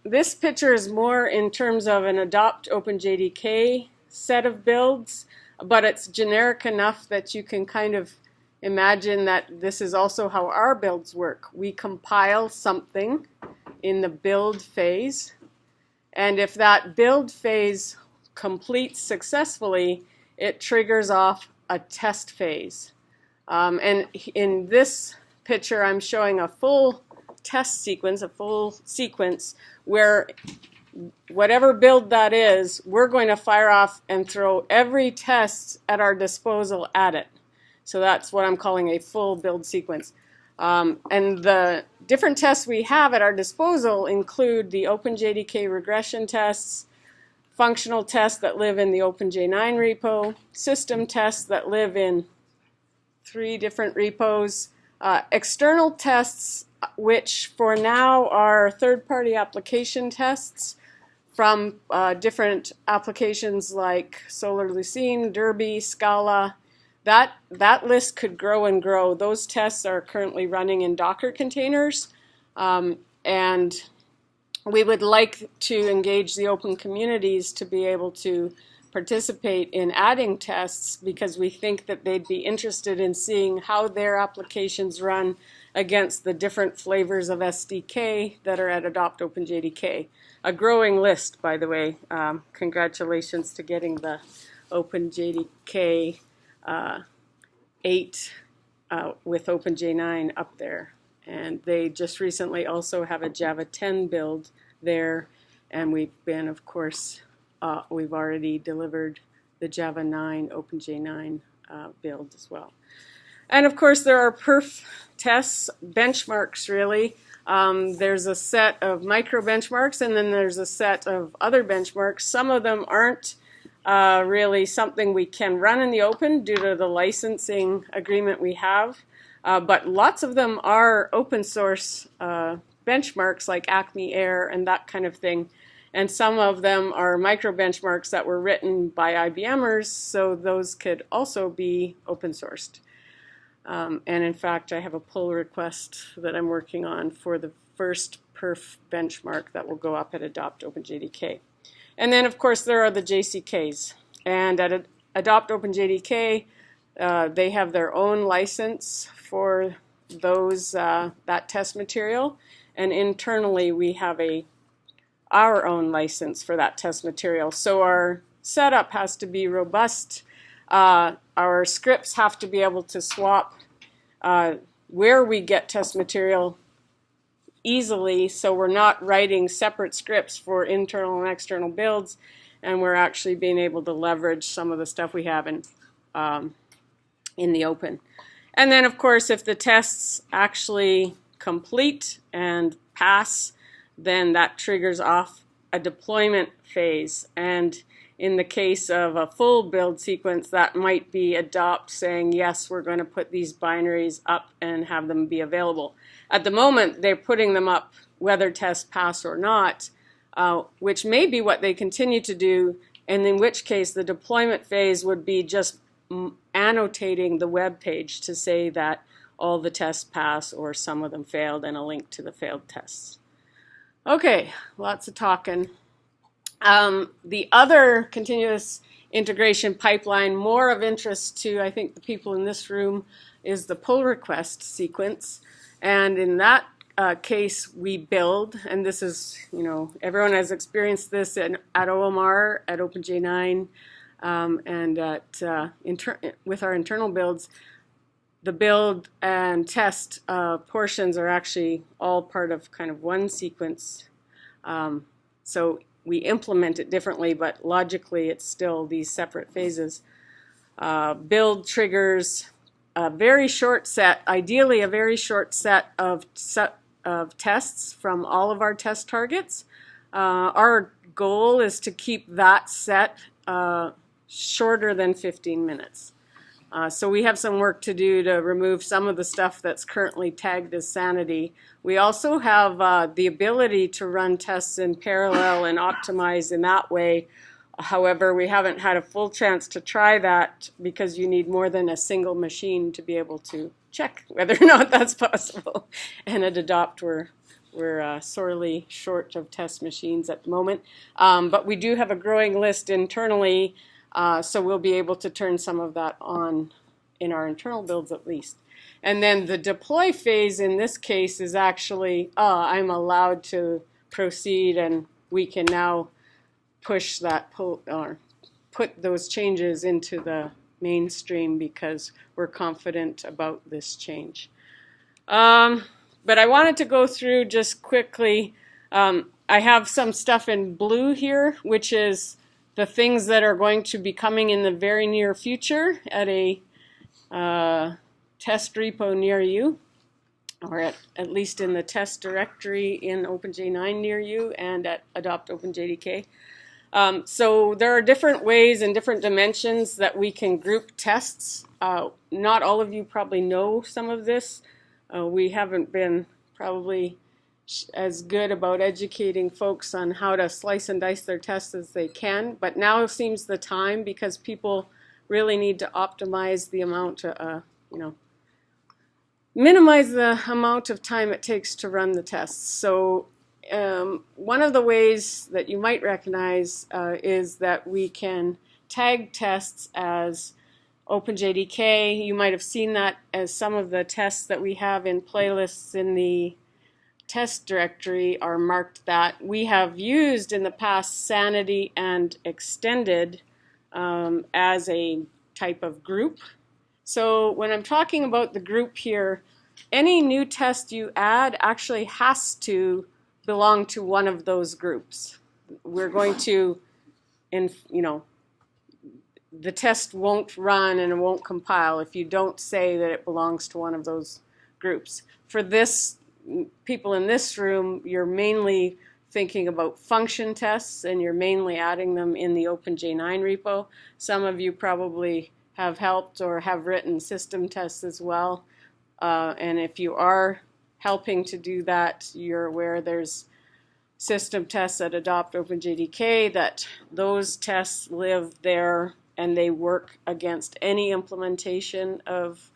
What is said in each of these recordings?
this picture is more in terms of an AdoptOpenJDK set of builds, but it's generic enough that you can kind of imagine that this is also how our builds work. We compile something in the build phase, and if that build phase completes successfully, it triggers off a test phase. And in this picture, I'm showing a full test sequence, a full sequence where whatever build that is, we're going to fire off and throw every test at our disposal at it. So that's what I'm calling a full build sequence. And the different tests we have at our disposal include the OpenJDK regression tests, functional tests that live in the OpenJ9 repo, system tests that live in 3 different repos, external tests, which for now are third-party application tests from different applications like Solar Lucene, Derby, Scala. That list could grow and grow. Those tests are currently running in Docker containers, and we would like to engage the open communities to be able to participate in adding tests, because we think that they'd be interested in seeing how their applications run against the different flavors of SDK that are at AdoptOpenJDK. A growing list, by the way. Congratulations to getting the OpenJDK 8 with OpenJ9 up there. And they just recently also have a Java 10 build there, and we've been, of course, we've already delivered the Java 9 OpenJ9 build as well. And of course there are perf tests, benchmarks really. There's a set of micro benchmarks, and then there's a set of other benchmarks. Some of them aren't really something we can run in the open due to the licensing agreement we have. But lots of them are open source benchmarks like Acme Air and that kind of thing. And some of them are micro benchmarks that were written by IBMers, so those could also be open sourced. And in fact, I have a pull request that I'm working on for the first perf benchmark that will go up at AdoptOpenJDK. And then, of course, there are the JCKs. And at AdoptOpenJDK, they have their own license for those that test material, and internally we have our own license for that test material. So our setup has to be robust. Our scripts have to be able to swap where we get test material easily, so we're not writing separate scripts for internal and external builds, and we're actually being able to leverage some of the stuff we have in the open. And then, of course, if the tests actually complete and pass, then that triggers off a deployment phase. And in the case of a full build sequence, that might be Adopt saying, yes, we're going to put these binaries up and have them be available. At the moment, they're putting them up whether tests pass or not, which may be what they continue to do, and in which case the deployment phase would be just annotating the web page to say that all the tests pass or some of them failed, and a link to the failed tests. Okay, lots of talking. The other continuous integration pipeline, more of interest to, I think, the people in this room, is the pull request sequence. And in that case, we build, and this is, everyone has experienced this at OMR, at OpenJ9, and with our internal builds. The build and test portions are actually all part of kind of one sequence. So we implement it differently, but logically it's still these separate phases. Build triggers a very short set, ideally a very short set of tests from all of our test targets. Our goal is to keep that set shorter than 15 minutes. So we have some work to do to remove some of the stuff that's currently tagged as sanity. We also have the ability to run tests in parallel and optimize in that way. However, we haven't had a full chance to try that because you need more than a single machine to be able to check whether or not that's possible. And at Adopt, we're we're sorely short of test machines at the moment. But we do have a growing list internally, so we'll be able to turn some of that on in our internal builds at least. And then the deploy phase in this case is actually, I'm allowed to proceed, and we can now push that or put those changes into the mainstream because we're confident about this change. But I wanted to go through just quickly. I have some stuff in blue here, which is the things that are going to be coming in the very near future at a test repo near you, or at least in the test directory in OpenJ9 near you and at AdoptOpenJDK. So there are different ways and different dimensions that we can group tests. Not all of you probably know some of this. We haven't been probably as good about educating folks on how to slice and dice their tests as they can, but now seems the time because people really need to optimize the amount, minimize the amount of time it takes to run the tests. So one of the ways that you might recognize is that we can tag tests as OpenJDK. You might have seen that as some of the tests that we have in playlists in the test directory are marked that. We have used in the past sanity and extended as a type of group. So when I'm talking about the group here, any new test you add actually has to belong to one of those groups. We're going to, the test won't run and it won't compile if you don't say that it belongs to one of those groups. For this, people in this room, you're mainly thinking about function tests and you're mainly adding them in the OpenJ9 repo. Some of you probably have helped or have written system tests as well. And if you are helping to do that, you're aware there's system tests at AdoptOpenJDK, that those tests live there and they work against any implementation of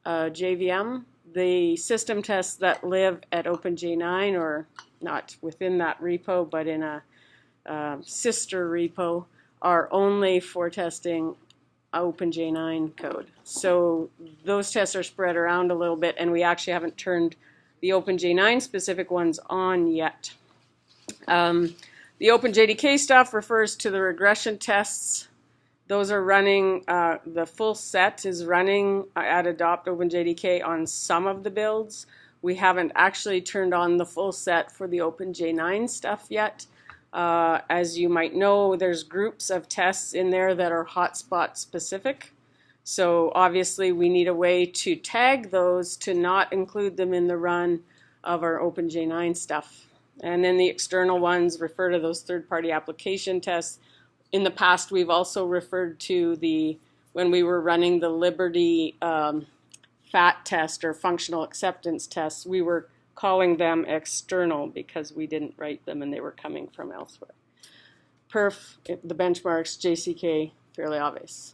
JVM. The system tests that live at OpenJ9, or not within that repo, but in a sister repo, are only for testing OpenJ9 code. So those tests are spread around a little bit, and we actually haven't turned the OpenJ9 specific ones on yet. The OpenJDK stuff refers to the regression tests. Those are running, the full set is running at AdoptOpenJDK on some of the builds. We haven't actually turned on the full set for the OpenJ9 stuff yet. As you might know, there's groups of tests in there that are hotspot specific. So obviously we need a way to tag those to not include them in the run of our OpenJ9 stuff. And then the external ones refer to those third-party application tests. In the past, we've also referred to when we were running the Liberty FAT test or functional acceptance tests, we were calling them external because we didn't write them and they were coming from elsewhere. Perf, the benchmarks, JCK, fairly obvious.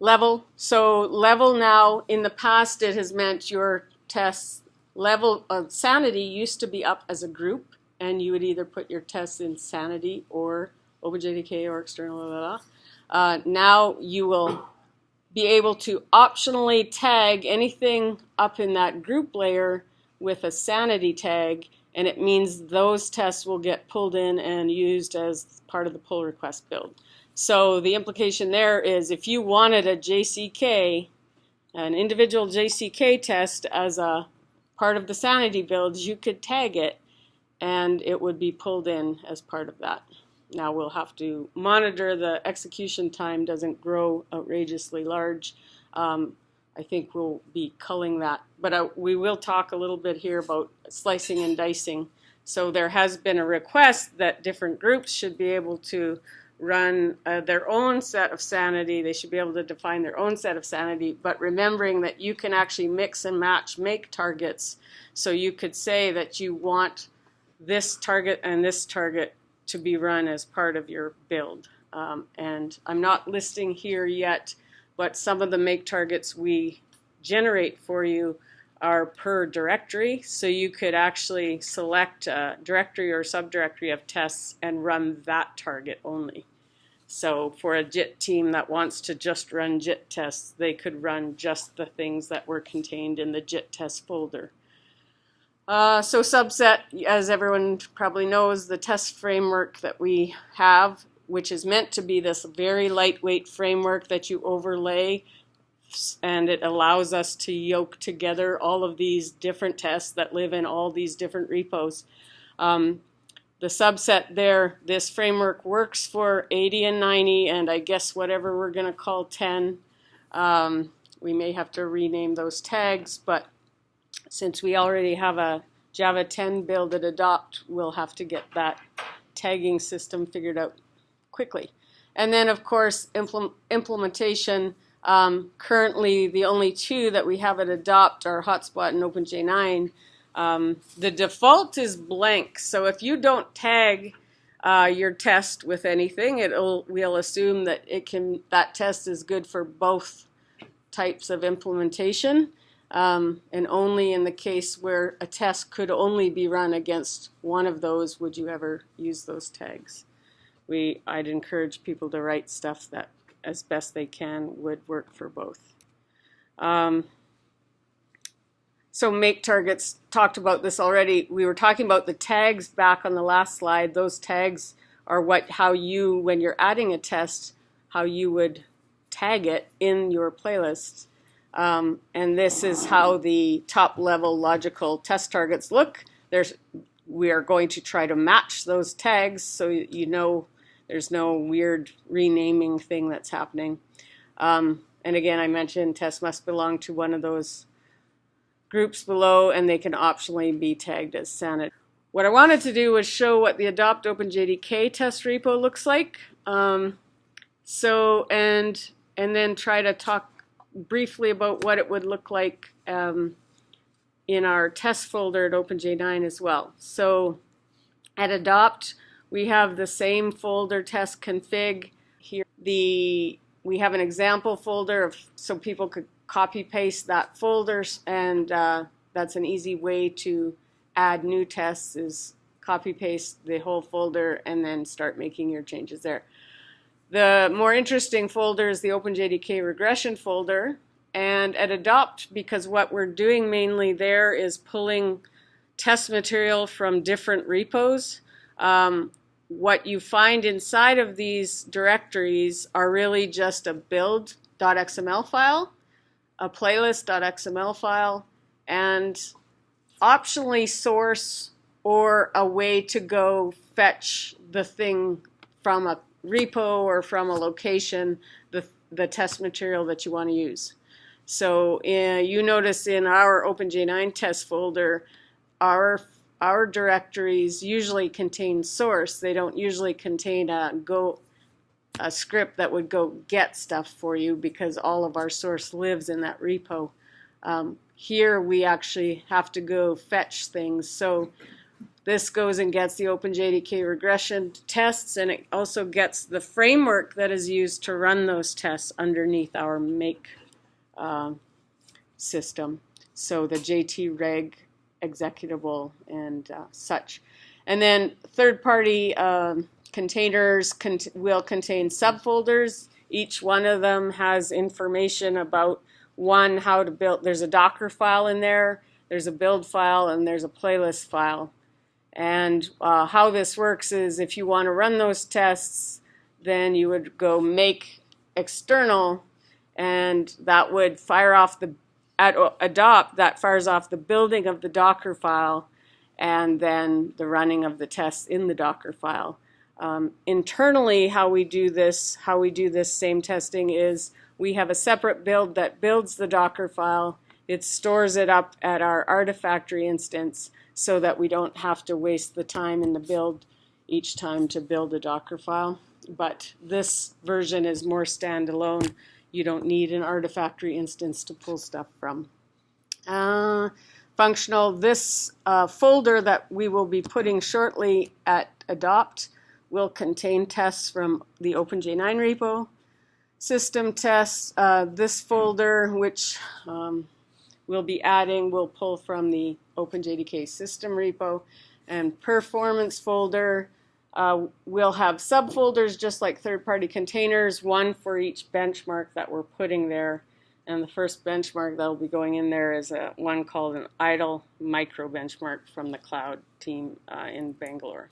Level. So level now, in the past, it has meant your tests level of sanity used to be up as a group, and you would either put your tests in sanity or OpenJDK or external, blah, blah, blah. Now you will be able to optionally tag anything up in that group layer with a sanity tag, and it means those tests will get pulled in and used as part of the pull request build. So the implication there is if you wanted a JCK, an individual JCK test as a part of the sanity builds, you could tag it and it would be pulled in as part of that. Now we'll have to monitor the execution time doesn't grow outrageously large. I think we'll be culling that. But we will talk a little bit here about slicing and dicing. So there has been a request that different groups should be able to run their own set of sanity. They should be able to define their own set of sanity, but remembering that you can actually mix and match make targets. So you could say that you want this target and this target to be run as part of your build. And I'm not listing here yet, but some of the make targets we generate for you are per directory, so you could actually select a directory or subdirectory of tests and run that target only. So for a JIT team that wants to just run JIT tests, they could run just the things that were contained in the JIT test folder. So subset, as everyone probably knows, the test framework that we have, which is meant to be this very lightweight framework that you overlay, and it allows us to yoke together all of these different tests that live in all these different repos. The subset there, this framework works for 80 and 90, and I guess whatever we're going to call 10. We may have to rename those tags, but since we already have a Java 10 build at Adopt, we'll have to get that tagging system figured out quickly. And then, of course, implementation. Currently, the only two that we have at Adopt are Hotspot and OpenJ9. The default is blank, so if you don't tag your test with anything, we'll assume that that test is good for both types of implementation, and only in the case where a test could only be run against one of those would you ever use those tags. I'd encourage people to write stuff that, as best they can, would work for both. So make targets, talked about this already. We were talking about the tags back on the last slide. Those tags are how you, when you're adding a test, how you would tag it in your playlist. And this is how the top level logical test targets look. We are going to try to match those tags so you know there's no weird renaming thing that's happening. And again, I mentioned tests must belong to one of those groups below, and they can optionally be tagged as sanity. What I wanted to do was show what the AdoptOpenJDK test repo looks like. And then try to talk briefly about what it would look like in our test folder at OpenJ9 as well. So at Adopt, we have the same folder test config. Here we have an example folder so people could copy paste that folder, and that's an easy way to add new tests, is copy paste the whole folder and then start making your changes there. The more interesting folder is the OpenJDK regression folder, and at Adopt, because what we're doing mainly there is pulling test material from different repos, what you find inside of these directories are really just a build.xml file, a playlist.xml file, and optionally source or a way to go fetch the thing from a repo or from a location, the test material that you want to use. So you notice in our OpenJ9 test folder, our directories usually contain source. They don't usually contain a script that would go get stuff for you, because all of our source lives in that repo. Here we actually have to go fetch things. So this goes and gets the OpenJDK regression tests, and it also gets the framework that is used to run those tests underneath our make system. So the JTReg executable and such. And then third-party containers will contain subfolders. Each one of them has information about how to build. There's a Docker file in there, there's a build file, and there's a playlist file. And how this works is if you want to run those tests, then you would go make external, and that would fire off at Adopt, that fires off the building of the Docker file and then the running of the tests in the Docker file. Internally, how we do this same testing is we have a separate build that builds the Docker file. It stores it up at our Artifactory instance so that we don't have to waste the time in the build each time to build a Docker file. But this version is more standalone. You don't need an Artifactory instance to pull stuff from. Functional, this folder that we will be putting shortly at Adopt will contain tests from the OpenJ9 repo. System tests, this folder, which we'll be adding, we'll pull from the OpenJDK system repo, and performance folder. We'll have subfolders just like third-party containers, one for each benchmark that we're putting there. And the first benchmark that will be going in there is one called an idle micro benchmark from the cloud team in Bangalore.